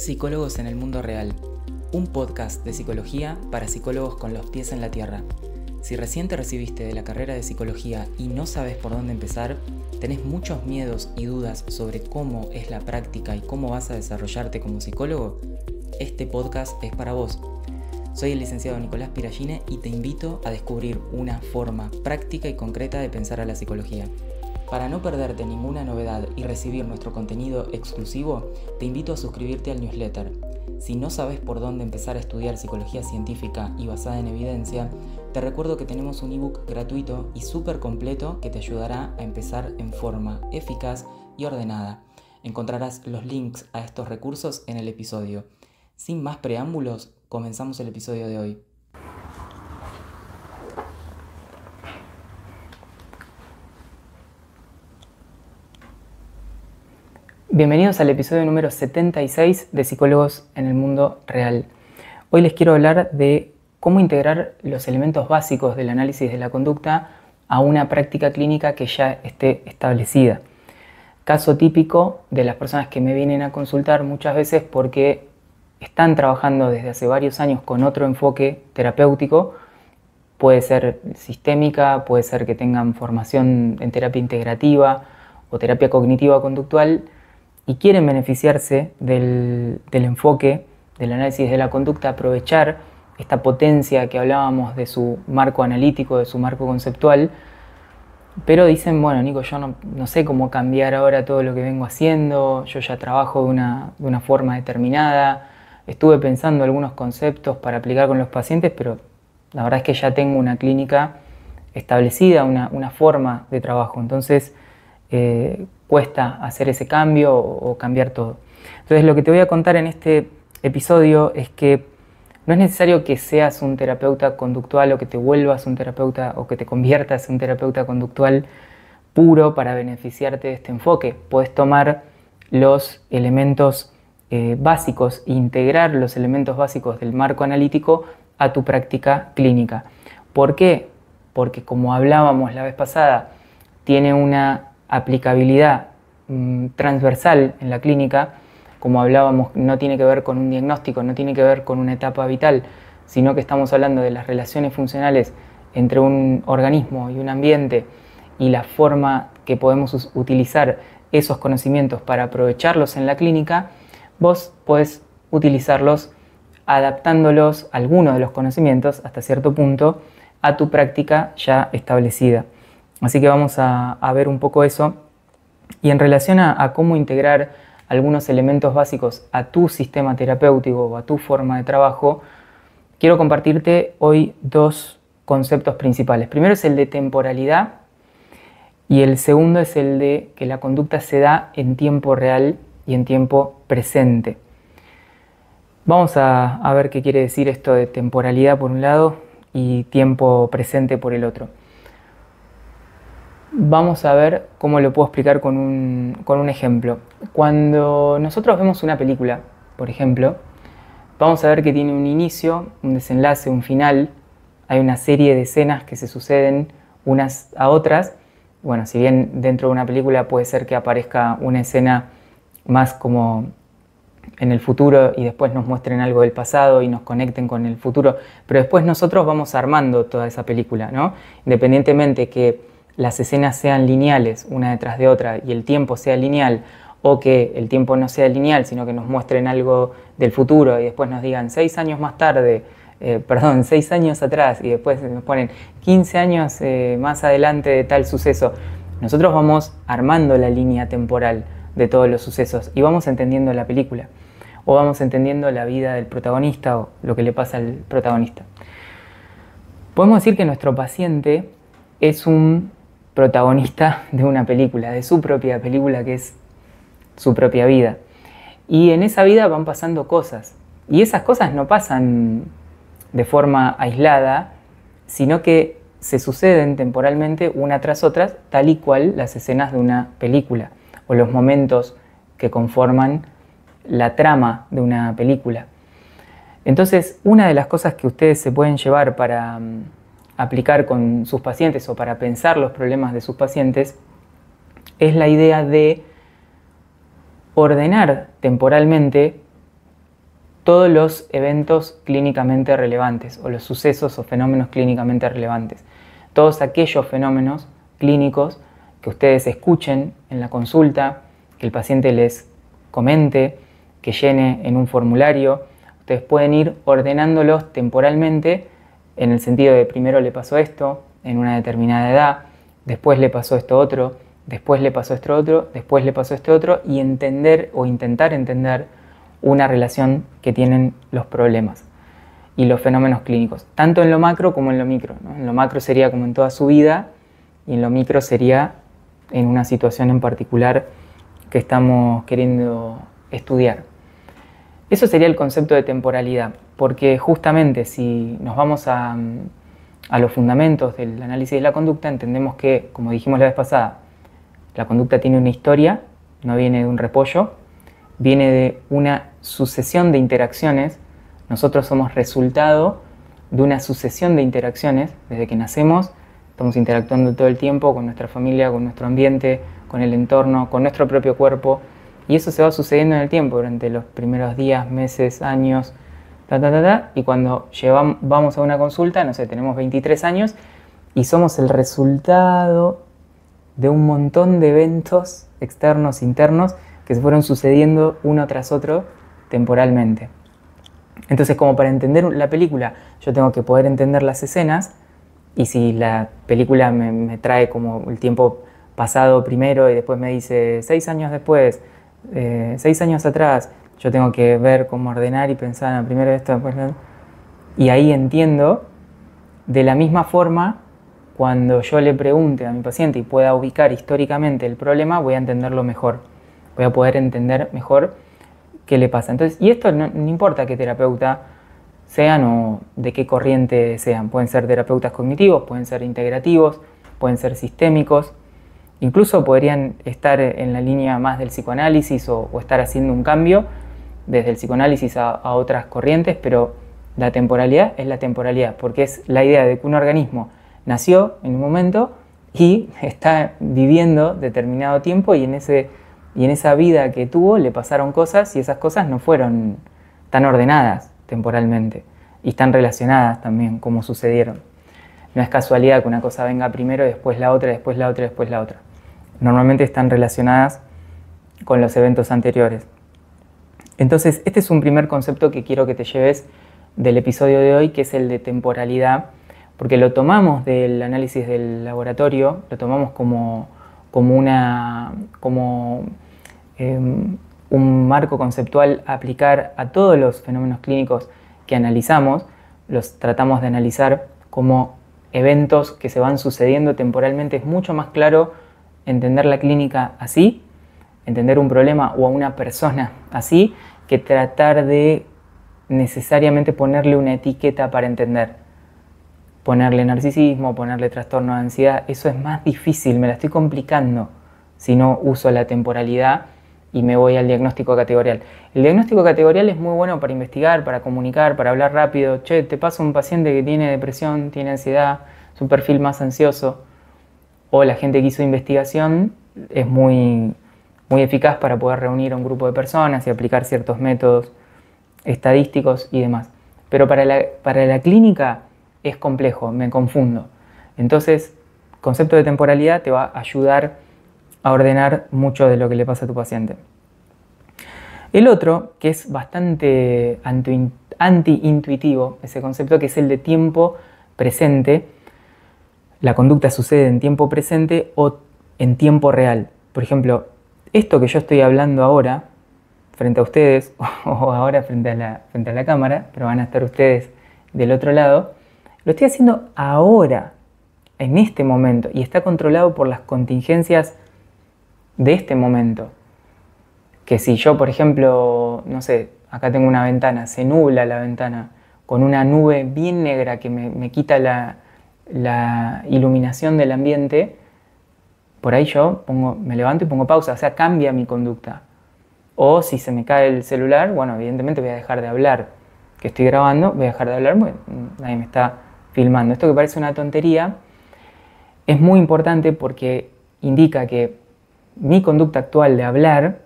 Psicólogos en el mundo real, un podcast de psicología para psicólogos con los pies en la tierra. Si recién te recibiste de la carrera de psicología y no sabes por dónde empezar, tenés muchos miedos y dudas sobre cómo es la práctica y cómo vas a desarrollarte como psicólogo, este podcast es para vos. Soy el licenciado Nicolás Piragine y te invito a descubrir una forma práctica y concreta de pensar a la psicología. Para no perderte ninguna novedad y recibir nuestro contenido exclusivo, te invito a suscribirte al newsletter. Si no sabes por dónde empezar a estudiar psicología científica y basada en evidencia, te recuerdo que tenemos un ebook gratuito y súper completo que te ayudará a empezar en forma eficaz y ordenada. Encontrarás los links a estos recursos en el episodio. Sin más preámbulos, comenzamos el episodio de hoy. Bienvenidos al episodio número 76 de Psicólogos en el Mundo Real. Hoy les quiero hablar de cómo integrar los elementos básicos del análisis de la conducta a una práctica clínica que ya esté establecida. Caso típico de las personas que me vienen a consultar muchas veces porque están trabajando desde hace varios años con otro enfoque terapéutico. Puede ser sistémica, puede ser que tengan formación en terapia integrativa o terapia cognitiva conductual y quieren beneficiarse del enfoque del análisis de la conducta, aprovechar esta potencia que hablábamos de su marco analítico, de su marco conceptual, pero dicen, bueno, Nico, yo no sé cómo cambiar ahora todo lo que vengo haciendo, yo ya trabajo de una forma determinada, estuve pensando algunos conceptos para aplicar con los pacientes, pero la verdad es que ya tengo una clínica establecida, una forma de trabajo, entonces cuesta hacer ese cambio o cambiar todo. Entonces lo que te voy a contar en este episodio es que no es necesario que seas un terapeuta conductual o que te vuelvas un terapeuta o que te conviertas en un terapeuta conductual puro para beneficiarte de este enfoque. Puedes tomar los elementos básicos e integrar los elementos básicos del marco analítico a tu práctica clínica. ¿Por qué? Porque como hablábamos la vez pasada, tiene una aplicabilidad transversal en la clínica. Como hablábamos, no tiene que ver con un diagnóstico, no tiene que ver con una etapa vital, sino que estamos hablando de las relaciones funcionales entre un organismo y un ambiente y la forma que podemos utilizar esos conocimientos para aprovecharlos en la clínica. Vos podés utilizarlos adaptándolos, algunos de los conocimientos, hasta cierto punto, a tu práctica ya establecida. Así que vamos a ver un poco eso. Y en relación a cómo integrar algunos elementos básicos a tu sistema terapéutico o a tu forma de trabajo, quiero compartirte hoy dos conceptos principales. Primero es el de temporalidad y el segundo es el de que la conducta se da en tiempo real y en tiempo presente. Vamos a ver qué quiere decir esto de temporalidad por un lado y tiempo presente por el otro. Vamos a ver cómo lo puedo explicar con un ejemplo. Cuando nosotros vemos una película, por ejemplo, vamos a ver que tiene un inicio, un desenlace, un final. Hay una serie de escenas que se suceden unas a otras. Bueno, si bien dentro de una película puede ser que aparezca una escena más como en el futuro y después nos muestren algo del pasado y nos conecten con el futuro, pero después nosotros vamos armando toda esa película, ¿no? Independientemente que las escenas sean lineales una detrás de otra y el tiempo sea lineal o que el tiempo no sea lineal, sino que nos muestren algo del futuro y después nos digan 6 años más tarde, 6 años atrás y después nos ponen 15 años más adelante de tal suceso. Nosotros vamos armando la línea temporal de todos los sucesos y vamos entendiendo la película o vamos entendiendo la vida del protagonista o lo que le pasa al protagonista. Podemos decir que nuestro paciente es un protagonista de una película, de su propia película que es su propia vida. Y en esa vida van pasando cosas. Y esas cosas no pasan de forma aislada, sino que se suceden temporalmente una tras otra, tal y cual las escenas de una película o los momentos que conforman la trama de una película. Entonces, una de las cosas que ustedes se pueden llevar para aplicar con sus pacientes o para pensar los problemas de sus pacientes es la idea de ordenar temporalmente todos los eventos clínicamente relevantes o los sucesos o fenómenos clínicamente relevantes. Todos aquellos fenómenos clínicos que ustedes escuchen en la consulta, que el paciente les comente, que llene en un formulario. Ustedes pueden ir ordenándolos temporalmente en el sentido de primero le pasó esto en una determinada edad, después le pasó esto otro, después le pasó esto otro, después le pasó este otro, y entender o intentar entender una relación que tienen los problemas y los fenómenos clínicos, tanto en lo macro como en lo micro, ¿no? En lo macro sería como en toda su vida y en lo micro sería en una situación en particular que estamos queriendo estudiar. Eso sería el concepto de temporalidad, porque justamente si nos vamos a los fundamentos del análisis de la conducta, entendemos que, como dijimos la vez pasada, la conducta tiene una historia, no viene de un repollo, viene de una sucesión de interacciones. Nosotros somos resultado de una sucesión de interacciones. Desde que nacemos estamos interactuando todo el tiempo con nuestra familia, con nuestro ambiente, con el entorno, con nuestro propio cuerpo. Y eso se va sucediendo en el tiempo, durante los primeros días, meses, años, y cuando vamos a una consulta, no sé, tenemos 23 años y somos el resultado de un montón de eventos externos, internos, que se fueron sucediendo uno tras otro temporalmente. Entonces, como para entender la película, yo tengo que poder entender las escenas, y si la película me trae como el tiempo pasado primero y después me dice 6 años después, 6 años atrás, yo tengo que ver cómo ordenar y pensar en primero esto, después lo... Y ahí entiendo. De la misma forma, cuando yo le pregunte a mi paciente y pueda ubicar históricamente el problema, voy a entenderlo mejor. Voy a poder entender mejor qué le pasa. Entonces, y esto no importa qué terapeuta sean o de qué corriente sean. Pueden ser terapeutas cognitivos, pueden ser integrativos, pueden ser sistémicos. Incluso podrían estar en la línea más del psicoanálisis o estar haciendo un cambio desde el psicoanálisis a otras corrientes, pero la temporalidad es la temporalidad, porque es la idea de que un organismo nació en un momento y está viviendo determinado tiempo, y en esa vida que tuvo le pasaron cosas, y esas cosas no fueron tan ordenadas temporalmente y están relacionadas también como sucedieron. No es casualidad que una cosa venga primero, después la otra, después la otra, después la otra. Normalmente están relacionadas con los eventos anteriores. Entonces, este es un primer concepto que quiero que te lleves del episodio de hoy, que es el de temporalidad, porque lo tomamos del análisis del laboratorio, lo tomamos como un marco conceptual a aplicar a todos los fenómenos clínicos que analizamos. Los tratamos de analizar como eventos que se van sucediendo temporalmente. Es mucho más claro entender la clínica así, entender un problema o a una persona así, que tratar de necesariamente ponerle una etiqueta para entender. Ponerle narcisismo, ponerle trastorno de ansiedad, eso es más difícil, me la estoy complicando si no uso la temporalidad y me voy al diagnóstico categorial. El diagnóstico categorial es muy bueno para investigar, para comunicar, para hablar rápido. Che, te pasa un paciente que tiene depresión, tiene ansiedad, es un perfil más ansioso. O la gente que hizo investigación es muy eficaz para poder reunir a un grupo de personas y aplicar ciertos métodos estadísticos y demás. Pero para la clínica es complejo, me confundo. Entonces, el concepto de temporalidad te va a ayudar a ordenar mucho de lo que le pasa a tu paciente. El otro, que es bastante anti-intuitivo, ese concepto, que es el de tiempo presente. La conducta sucede en tiempo presente o en tiempo real. Por ejemplo, esto que yo estoy hablando ahora, frente a ustedes, o ahora frente a la cámara, pero van a estar ustedes del otro lado, lo estoy haciendo ahora, en este momento, y está controlado por las contingencias de este momento. Que si yo, por ejemplo, no sé, acá tengo una ventana, se nubla la ventana, con una nube bien negra que me quita la iluminación del ambiente, por ahí yo me levanto y pongo pausa, o sea, cambia mi conducta. O si se me cae el celular, bueno, evidentemente voy a dejar de hablar, que estoy grabando, voy a dejar de hablar porque nadie me está filmando. Esto que parece una tontería es muy importante porque indica que mi conducta actual de hablar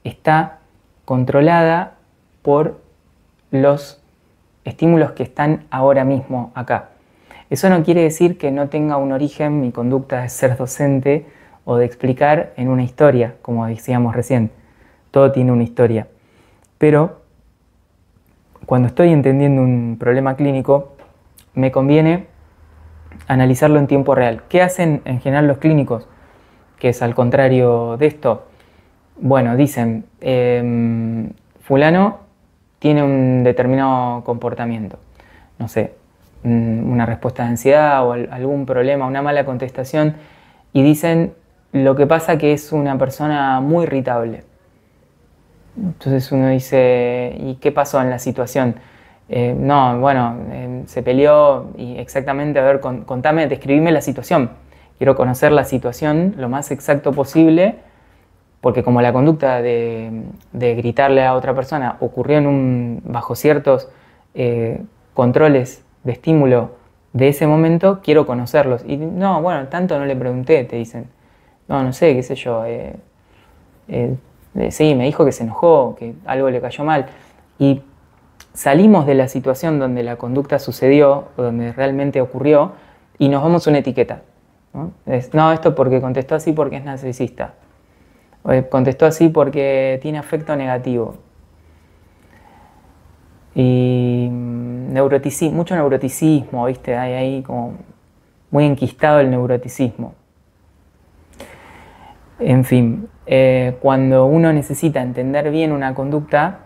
está controlada por los estímulos que están ahora mismo acá. Eso no quiere decir que no tenga un origen mi conducta de ser docente o de explicar en una historia, como decíamos recién. Todo tiene una historia. Pero cuando estoy entendiendo un problema clínico, me conviene analizarlo en tiempo real. ¿Qué hacen en general los clínicos? Que es al contrario de esto. Bueno, dicen, fulano tiene un determinado comportamiento. No sé, una respuesta de ansiedad o algún problema, una mala contestación. Y dicen, lo que pasa que es una persona muy irritable. Entonces uno dice, ¿y qué pasó en la situación? No, bueno, se peleó y exactamente, a ver, contame, describime la situación. Quiero conocer la situación lo más exacto posible, porque como la conducta de gritarle a otra persona ocurrió bajo ciertos controles de estímulo de ese momento, quiero conocerlos. Y no, bueno, tanto no le pregunté, te dicen. No sé, qué sé yo. Sí, me dijo que se enojó, que algo le cayó mal. Y salimos de la situación donde la conducta sucedió, o donde realmente ocurrió, y nos vamos a una etiqueta. No, esto porque contestó así porque es narcisista. O contestó así porque tiene afecto negativo. Y mucho neuroticismo, ¿viste? Hay ahí como muy enquistado el neuroticismo. En fin, cuando uno necesita entender bien una conducta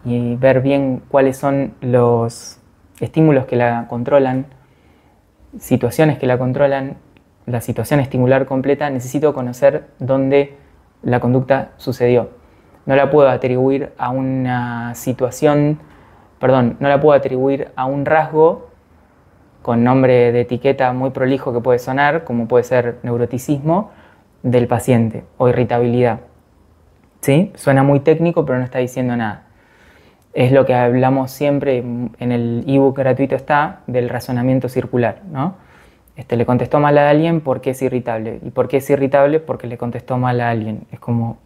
y ver bien cuáles son los estímulos que la controlan, situaciones que la controlan, la situación estimular completa, necesito conocer dónde la conducta sucedió. No la puedo atribuir a una situación, no la puedo atribuir a un rasgo con nombre de etiqueta muy prolijo que puede sonar, como puede ser neuroticismo, del paciente o irritabilidad. ¿Sí? Suena muy técnico, pero no está diciendo nada. Es lo que hablamos siempre, en el ebook gratuito está, del razonamiento circular, ¿no? Le contestó mal a alguien porque es irritable. ¿Y por qué es irritable? Porque le contestó mal a alguien. Es como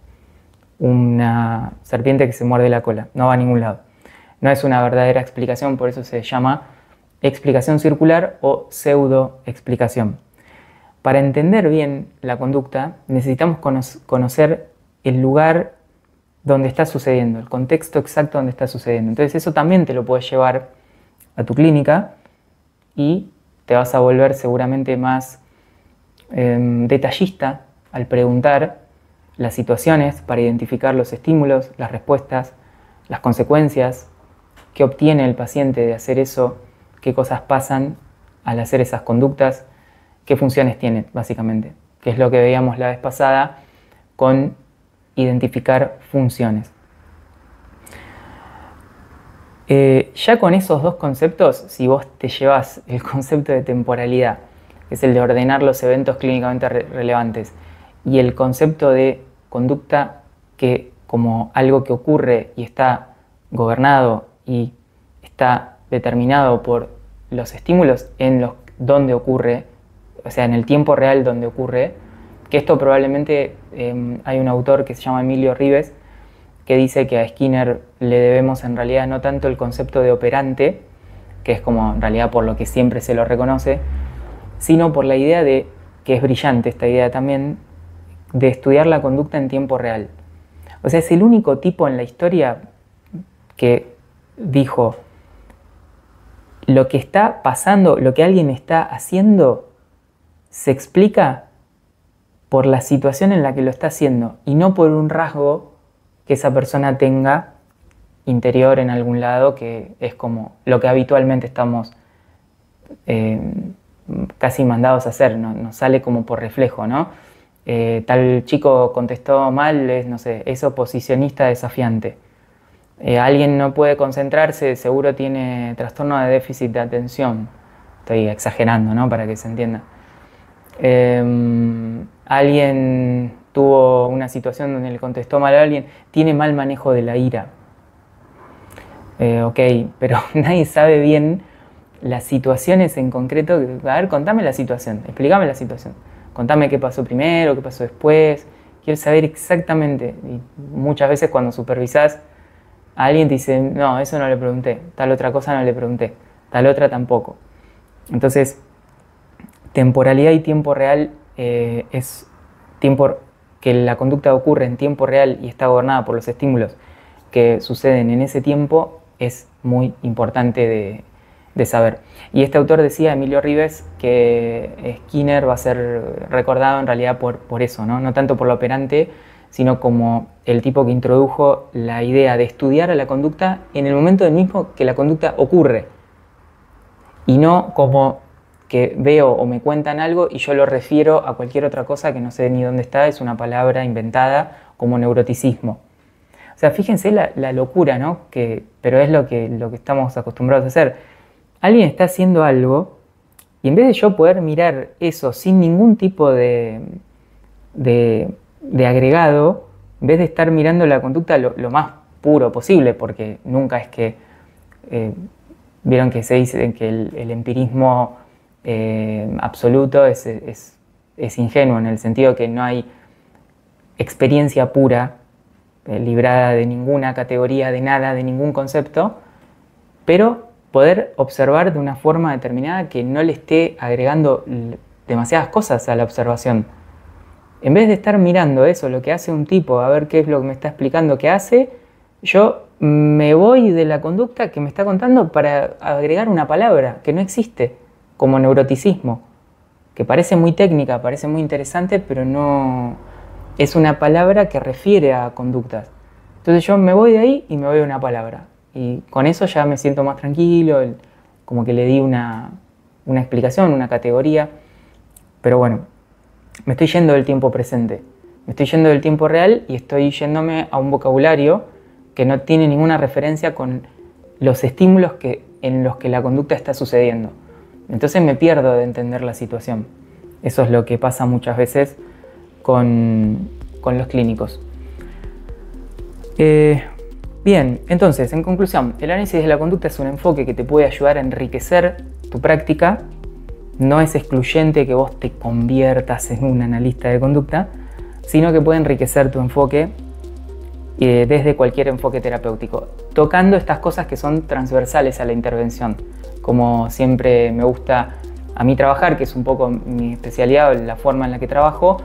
una serpiente que se muerde la cola, no va a ningún lado. No es una verdadera explicación, por eso se llama explicación circular o pseudo-explicación. Para entender bien la conducta, necesitamos conocer el lugar donde está sucediendo, el contexto exacto donde está sucediendo. Entonces eso también te lo puedes llevar a tu clínica y te vas a volver seguramente más detallista al preguntar las situaciones para identificar los estímulos, las respuestas, las consecuencias, qué obtiene el paciente de hacer eso, qué cosas pasan al hacer esas conductas, qué funciones tiene básicamente, que es lo que veíamos la vez pasada con identificar funciones. Ya con esos dos conceptos, si vos te llevas el concepto de temporalidad, que es el de ordenar los eventos clínicamente relevantes, y el concepto de conducta que como algo que ocurre y está gobernado y está determinado por los estímulos donde ocurre, o sea, en el tiempo real donde ocurre, que esto probablemente hay un autor que se llama Emilio Rives que dice que a Skinner le debemos en realidad no tanto el concepto de operante, que es como en realidad por lo que siempre se lo reconoce, sino por la idea de, que es brillante esta idea también, de estudiar la conducta en tiempo real. O sea, es el único tipo en la historia que dijo, lo que está pasando, lo que alguien está haciendo, se explica por la situación en la que lo está haciendo y no por un rasgo que esa persona tenga interior en algún lado, que es como lo que habitualmente estamos casi mandados a hacer, ¿no? Nos sale como por reflejo, ¿no? Tal chico contestó mal, no sé, es oposicionista desafiante. Alguien no puede concentrarse, seguro tiene trastorno de déficit de atención. Estoy exagerando, ¿no? Para que se entienda. Alguien tuvo una situación donde le contestó mal a alguien, tiene mal manejo de la ira. Ok, pero nadie sabe bien las situaciones en concreto. A ver, contame la situación, explícame la situación. Contame qué pasó primero, qué pasó después. Quiero saber exactamente. Y muchas veces cuando supervisás, A alguien te dice, no, eso no le pregunté, tal otra cosa no le pregunté, tal otra tampoco. Entonces, temporalidad y tiempo real es tiempo que la conducta ocurre en tiempo real y está gobernada por los estímulos que suceden en ese tiempo, es muy importante de saber. Y este autor decía, Emilio Ribes, que Skinner va a ser recordado en realidad por eso, ¿no? No tanto por lo operante, sino como el tipo que introdujo la idea de estudiar a la conducta en el momento del mismo que la conducta ocurre, y no como que veo o me cuentan algo y yo lo refiero a cualquier otra cosa que no sé ni dónde está, es una palabra inventada como neuroticismo. O sea, fíjense la locura, ¿no? Pero es lo que estamos acostumbrados a hacer. Alguien está haciendo algo y en vez de yo poder mirar eso sin ningún tipo de agregado, en vez de estar mirando la conducta lo más puro posible, porque nunca es que... vieron que se dice que el empirismo absoluto es ingenuo, en el sentido que no hay experiencia pura, librada de ninguna categoría, de nada, de ningún concepto, pero poder observar de una forma determinada que no le esté agregando demasiadas cosas a la observación. En vez de estar mirando eso, lo que hace un tipo, a ver qué es lo que me está explicando que hace, yo me voy de la conducta que me está contando para agregar una palabra que no existe, como neuroticismo, que parece muy técnica, parece muy interesante, pero no es una palabra que refiere a conductas. Entonces yo me voy de ahí y me voy a una palabra. Y con eso ya me siento más tranquilo, como que le di una explicación, una categoría. Pero bueno, me estoy yendo del tiempo presente, me estoy yendo del tiempo real y estoy yéndome a un vocabulario que no tiene ninguna referencia con los estímulos en los que la conducta está sucediendo. Entonces me pierdo de entender la situación. Eso es lo que pasa muchas veces con los clínicos. Bien, entonces, en conclusión, el análisis de la conducta es un enfoque que te puede ayudar a enriquecer tu práctica. No es excluyente que vos te conviertas en un analista de conducta, sino que puede enriquecer tu enfoque desde cualquier enfoque terapéutico, tocando estas cosas que son transversales a la intervención. Como siempre me gusta a mí trabajar, que es un poco mi especialidad, la forma en la que trabajo,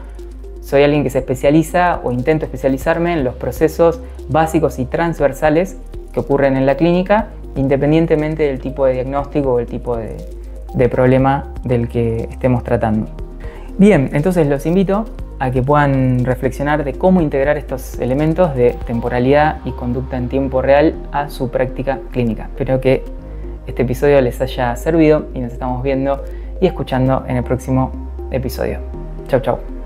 soy alguien que se especializa o intento especializarme en los procesos básicos y transversales que ocurren en la clínica, independientemente del tipo de diagnóstico o el tipo de problema del que estemos tratando. Bien, entonces los invito a que puedan reflexionar de cómo integrar estos elementos de temporalidad y conducta en tiempo real a su práctica clínica. Espero que este episodio les haya servido y nos estamos viendo y escuchando en el próximo episodio. Chau, chau.